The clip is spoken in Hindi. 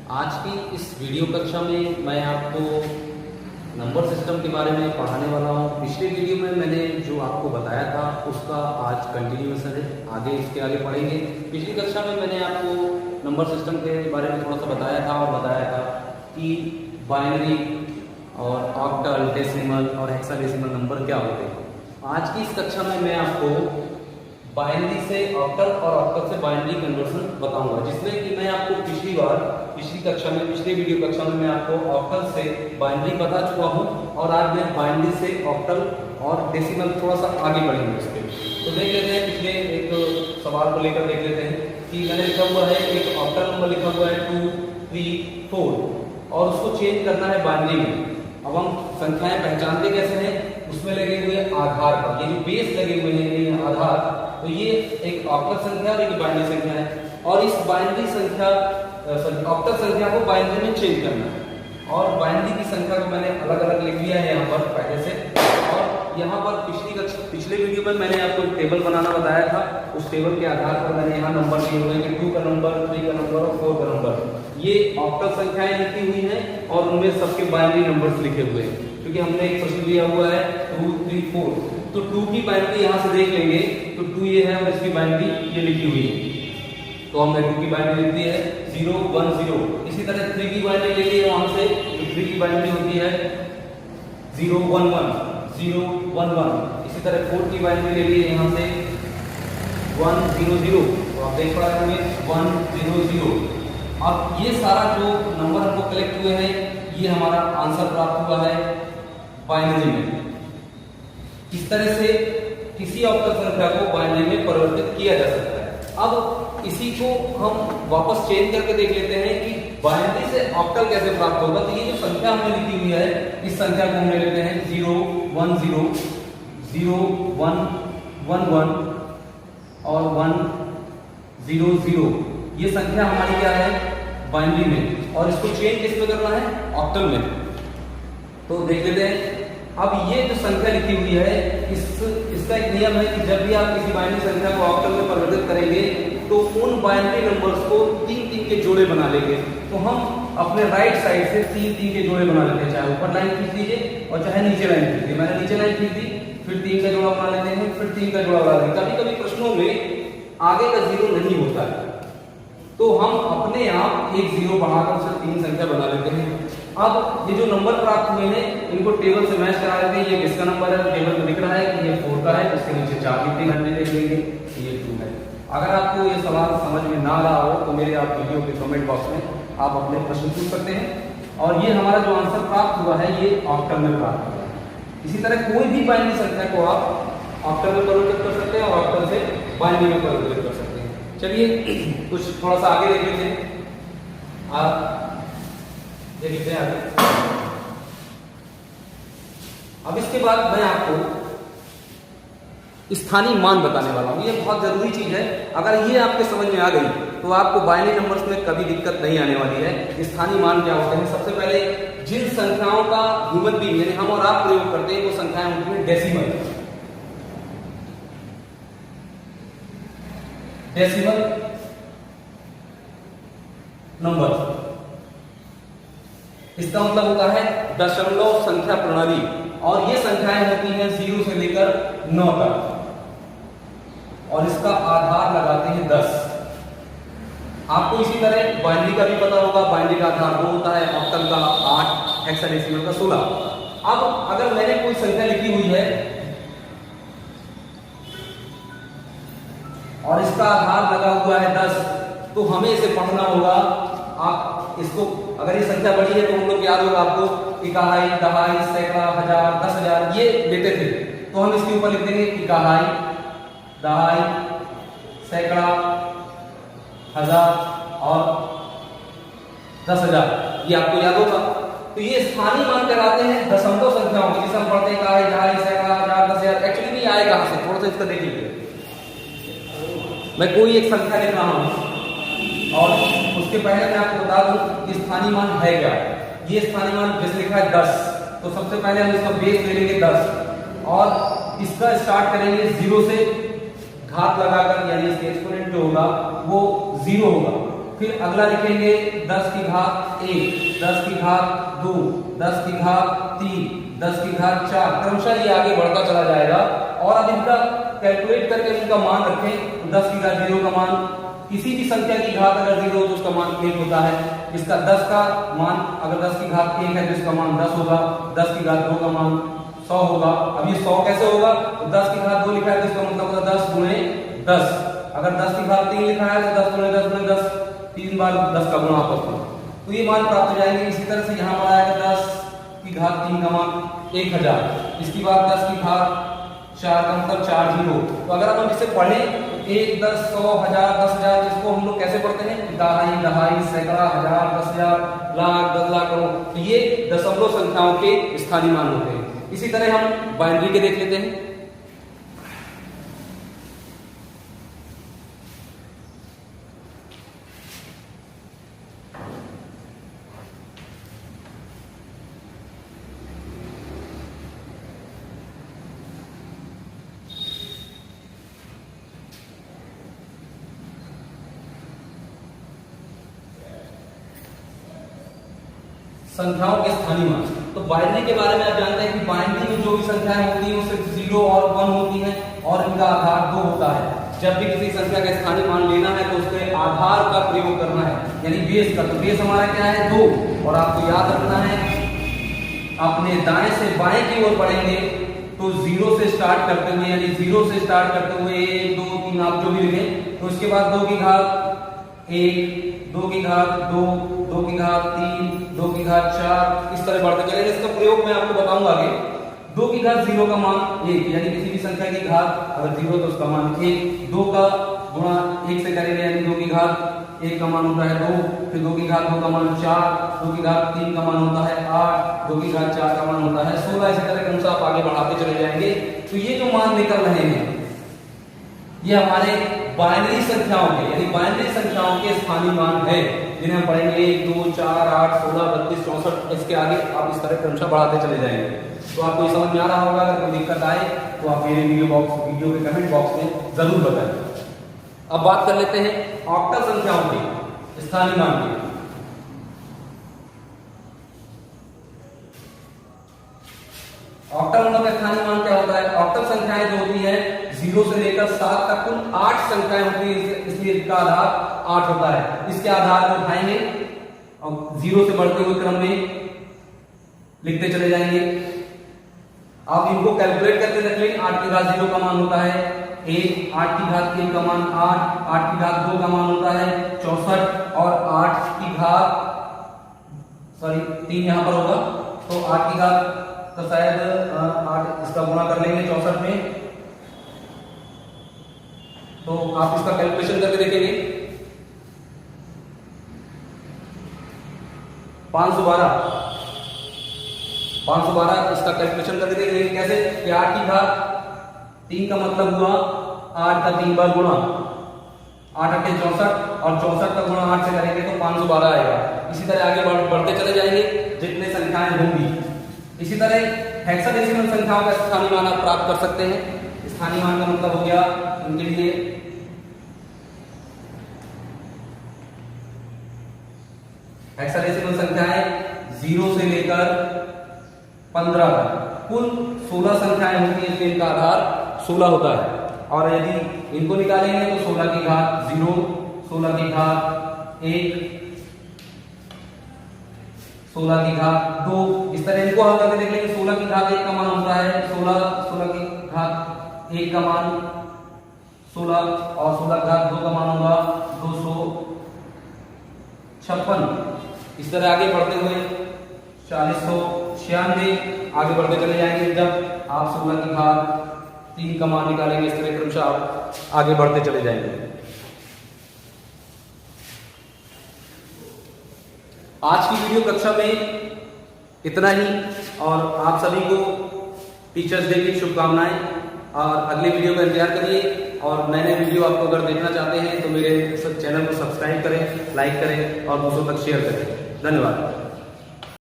आज की इस वीडियो कक्षा में मैं आपको नंबर सिस्टम के बारे में पढ़ाने वाला हूँ। पिछले वीडियो में मैंने जो आपको बताया था उसका आज कंटिन्यूएशन है, आगे इसके आगे पढ़ेंगे। पिछली कक्षा में मैंने आपको नंबर सिस्टम के बारे में थोड़ा सा बताया था कि बाइनरी और ऑक्टल, डेसिमल और हेक्साडेसिमल नंबर क्या होते हैं। आज की इस कक्षा में मैं आपको बाइनरी से ऑक्टल और ऑक्टल से बाइनरी कन्वर्सन बताऊंगा, जिसमें कि मैं आपको पिछली वीडियो कक्षा में मैं आपको ऑक्टल से बाइनरी बता चुका हूं और आज मैं बाइनरी से ऑक्टल और डेसिमल थोड़ा सा आगे बढ़ेंगे उसके। तो देख लेते हैं, पिछले एक सवाल को लेकर देख लेते हैं कि मैंने लिखा हुआ है एक ऑक्टल नंबर लिखा हुआ है 2, 3, 4 और उसको चेंज करना है बाइनरी में। अब हम संख्याएं पहचानते कैसे हैं, उसमें लगे हुए आधार पर, ये जो बेस लगे हुए हैं ये आधार, तो ये एक ऑक्टल संख्या और एक बाइनरी संख्या है और इस बाइनरी संख्या ऑक्टल संख्या को बाइनरी में चेंज करना है। और बाइनरी की संख्या को मैंने अलग अलग लिख लिया है यहाँ पर पहले से। और यहाँ पर पिछले वीडियो में मैंने आपको एक टेबल बनाना बताया था, उस टेबल के आधार पर मैंने यहाँ नंबर दिए हुए हैं, 2 का नंबर, 3 का नंबर और 4 का नंबर। ये ऑक्टल संख्याएं लिखी हुई हैं और उनमें सबके बाइनरी नंबर्स लिखे हुए हैं, क्योंकि हमने एक प्रश्न दिया हुआ है 2, 3, 4। तो 2 की बाइनरी यहाँ से देख लेंगे तो 2 ये है और इसकी बाइनरी ये लिखी हुई है, तो हमने 2 की बाइनरी लिख दी है 0, 1, 0। इसी तरह 3 की बाइनरी ले ली है वहां से, तो 3 की बाइनरी होती है 0, 1, 1, 0, 1, 1। इसी तरह 4 की बाइनरी ले ली है यहाँ से 1, 0, 0, तो आप देख पा रहे होंगे 1, 0, 0। अब ये सारा जो नंबर हमको कलेक्ट हुए हैं ये हमारा आंसर प्राप्त हुआ है बाइनरी में। इस तरह से किसी ऑक्टल संख्या को बाइनरी में परिवर्तित किया जा सकता है। अब इसी को हम वापस चेंज करके देख लेते हैं कि बाइनरी से ऑक्टल कैसे प्राप्त होगा। तो ये जो संख्या हमने लिखी हुई है इस संख्या को हमने लेते हैं 0, 1, 0, 0, 1, 1, 1 और 1, 0, 0। ये संख्या हमारी क्या है बाइनरी में, और इसको चेंज किस में करना है ऑक्टल में। तो देख लेते हैं, अब ये जो संख्या लिखी हुई है इसका एक नियम है कि जब भी आप किसी बाइनरी संख्या को ऑक्टल में परिवर्तित करेंगे तो उन बाइनरी नंबर्स को 3-3 के जोड़े बना लेंगे। तो हम अपने राइट साइड से 3-3 के जोड़े बना लेते हैं, चाहे ऊपर लाइन खींच लीजिए और चाहे नीचे लाइन खींच लीजिए। मैंने नीचे लाइन खींच दी, फिर 3 का जोड़ा बना लेते हैं, फिर 3 का जोड़ा बना लेते हैं। कभी कभी प्रश्नों में आगे का 0 नहीं होता है तो हम अपने आप एक 0 बढ़ाकर उसे 3 संख्या बना लेते हैं। अब ये जो नंबर प्राप्त हुए हैं इनको टेबल से मैच करा लेते हैं। ये किसका नंबर है, टेबल में दिख रहा है कि ये 4 का है, इसके नीचे 4 लिखते हैं, देख लेंगे ये 2 है। अगर आपको ये सवाल समझ में ना आ रहा हो तो मेरे आप वीडियो के कमेंट बॉक्स में आप अपने प्रश्न पूछ सकते हैं। और ये हमारा जो आंसर प्राप्त हुआ है ये ऑक्टल में प्राप्त हुआ है। इसी तरह कोई भी बाइनरी संख्या को आप ऑक्टल में परिवर्तित कर सकते हैं और ऑक्टल से बाइनरी में परिवर्तित कर सकते हैं। चलिए कुछ थोड़ा सा आगे देख लेते हैं। आप देख लेते हैं आगे। अब इसके बाद मैं आपको स्थानीय मान बताने वाला हूं। ये बहुत जरूरी चीज है, अगर ये आपके समझ में आ गई तो आपको बाइनरी नंबर्स में कभी दिक्कत नहीं आने वाली है। स्थानीय मान क्या होते हैं, सबसे पहले जिन संख्याओं का ह्यूमन बीइंग यानी हम और आप प्रयोग करते हैं वो संख्याएं होती हैं डेसिमल। डेसिमल नंबर इसका मतलब होता है दशमलव संख्या प्रणाली, और ये संख्याएं होती हैं 0 से लेकर 9 तक, और इसका आधार लगाते हैं 10। आपको इसी तरह बाइनरी का भी पता होगा, बाइनरी का आधार 2 होता है, ऑक्टल का 8, हेक्साडेसिमल का 16। अब अगर मैंने कोई संख्या लिखी हुई है और इसका आधार लगा हुआ है 10, तो हमें इसे पढ़ना होगा। आप इसको अगर ये संख्या बड़ी है तो हम लोग याद होगा आपको इकाई, दहाई, सैकड़ा, हजार, 10,000 ये लेते थे, तो हम इसके ऊपर लिख देंगे इकाई, दहाई, सैकड़ा, हजार और 10,000, ये आपको याद होगा। तो ये स्थानीय मान कराते हैं दशमलव संख्याओं में, जिसे हम पढ़ते हैं इकाई, दहाई, सैकड़ा, हजार, 10,000। एक्चुअली नहीं आए कहां से, थोड़ा सा इसका देख लीजिए। मैं कोई एक संख्या लिख रहा हूं और उसके पहले मैं आपको बता दूं कि स्थानीय मान है क्या। ये स्थानीय मान जैसे लिखा है 10, तो सबसे पहले हम इसका बेस ले लेंगे 10 और इसका स्टार्ट करेंगे 0 से, घात लगाकर, यानी इसके एक्सपोनेंट जो होगा वो 0 होगा। फिर अगला लिखेंगे 10 की घात 1, 10 की घात 2, 10 की घात 3, 10 की घात 4, क्रमशः ये आगे बढ़ता चला जाएगा। और अब इनका कैलकुलेट करके इनका मान रखें। 10 की घात 0 का मान, किसी भी संख्या की घात अगर 0 हो तो उसका मान 1 होता है। इसका 10 का मान, अगर 10 की घात 1 है तो इसका मान 10 होगा। 10 की घात 2 का मान 100 होगा। अब ये 100 कैसे होगा? तो 10 की घात 2 लिखा है तो इसका मतलब होगा 10 गुणे 10। अगर 10 की घात 3 लिखा है तो 10 गुणे 10 गुणे 10, 3 बार 10 का गुणा आपस में, तो ये मान प्राप्त हो जाएंगे। इसी तरह से यहाँ पर आएगा 10 की घात 3 का मान 1000। इसकी बात 10 की घात 4 का मतलब 4 जीरो। तो अगर हम इसे पढ़ें 1, 10, 100, 1000, 10,000, इसको हम लोग कैसे पढ़ते हैं? दहाई, दहाई, सैकड़ा, हजार, 10,000, लाख, 10 लाख, करोड़। तो ये दशमलव संख्याओं के स्थानीय मान होते हैं। इसी तरह हम बाइनरी के देख लेते हैं। संख्याओं के स्थानीय मान। तो बाइनरी के बारे में आप जानते हैं कि बाइनरी में जो भी संख्याएं होती हैं वो सिर्फ 0 और 1 होती हैं और इनका आधार 2 होता है। जब भी किसी संख्या का स्थानीय मान लेना है तो उसके आधार का प्रयोग करना है, यानी बेस का। तो बेस हमारा क्या है? 2। और आपको याद रखना है, अपने दाएं से बाएं की ओर बढ़ेंगे तो 0 से स्टार्ट करते हुए, यानी 0 से स्टार्ट करते हुए 1, 2, 3 आप जो भी लिखें, तो उसके बाद 2 की घात 1, 2 की घात 2, 2 की घात 3, 2 की घात 4, इस तरह बढ़ते चलेंगे। इसका प्रयोग मैं आपको बताऊंगा आगे। 2 की घात 0 का मान 1, यानी किसी भी संख्या की घात अगर 0 तो उसका मान 1। 2 का गुणा 1 से करेंगे, यानी 2 की घात 1 का मान होता है 2। फिर 2 की घात 2 का मान 4, 2 की घात 3 का मान होता है 8, 2 की घात 4 का मान होता है 16। इसी तरह क्रमशः आप आगे बढ़ाते चले जाएंगे। तो ये जो मान निकल रहे हैं ये हमारे बाइनरी संख्याओं के, यानी बाइनरी संख्याओं के स्थानीय मान है, जिन्हें हम पढ़ेंगे 1, 2, 4, 8, 16, 32, 64। इसके आगे आप इस तरह क्रमशः बढ़ाते चले जाएंगे। तो आपको ये समझ में आ रहा होगा। अगर कोई दिक्कत आए तो आप मेरे वीडियो के कमेंट बॉक्स में जरूर बताएं। अब बात कर लेते हैं ऑक्टल संख्याओं के स्थानीय मान की। ऑक्टल नंबर का स्थानीय मान क्या होता है? ऑक्टल संख्याएं जो होती है 0 से लेकर 7 तक कुल 8 संख्याएं होती है, इसलिए इसका आधार 8 होता है। इसके आधार को उठाएंगे और 0 से बढ़ते हुए क्रम में लिखते चले जाएंगे। आप इनको कैलकुलेट करके रख लें। 8 की घात 0 का मान होता है 1, 8 की घात 1 का मान 8, 8 की घात 2 का मान होता है 64 और 8 की घात 3 यहां पर होगा, तो 8 की घात तो शायद 8 इसका गुणा कर लेंगे 64 में, तो आप इसका कैलकुलेशन करके देखेंगे। 512 इसका कैलकुलेशन करके देखेंगे। कैसे? कि 8 की घात 3 का मतलब हुआ 8 का 3 बार गुणा, 8 8 64 और 64 का गुणा 8 से करेंगे तो 512 आएगा। इसी तरह आगे बढ़ते चले जाएंगे जितने संख्याएं होंगी। इसी तरह हेक्साडेसिमल संख्याओं का स्थानीय मान आप प्राप्त कर सकते हैं। स्थानीय मान का मतलब हो गया उनके लिए हेक्साडेसिमल संख्याएं 0 से लेकर 15 तक कुल 16 संख्याएं होती हैं, इसलिए इनका आधार 16 होता है। और यदि इनको निकालेंगे तो 16 की घात 0, 16 की घात 1, 16 की घात 2, इस तरह इनको हल करके देख लेंगे। 16 की घात 1 का मान होता है 16 की घात 1 का मान 16 और 16 की घात 2 का मान होगा 256। इस तरह आगे बढ़ते हुए 4096 आगे बढ़ते चले जाएंगे। जब आप 16 की घात 3 का मान निकालेंगे, इस तरह क्रमशः आप आगे बढ़ते चले जाएंगे। आज की वीडियो कक्षा में इतना ही, और आप सभी को टीचर्स डे की शुभकामनाएं। और अगले वीडियो का इंतजार करिए, और नए नए वीडियो आपको अगर देखना चाहते हैं तो मेरे चैनल को सब्सक्राइब करें, लाइक करें और दूसरों तक शेयर करें। धन्यवाद।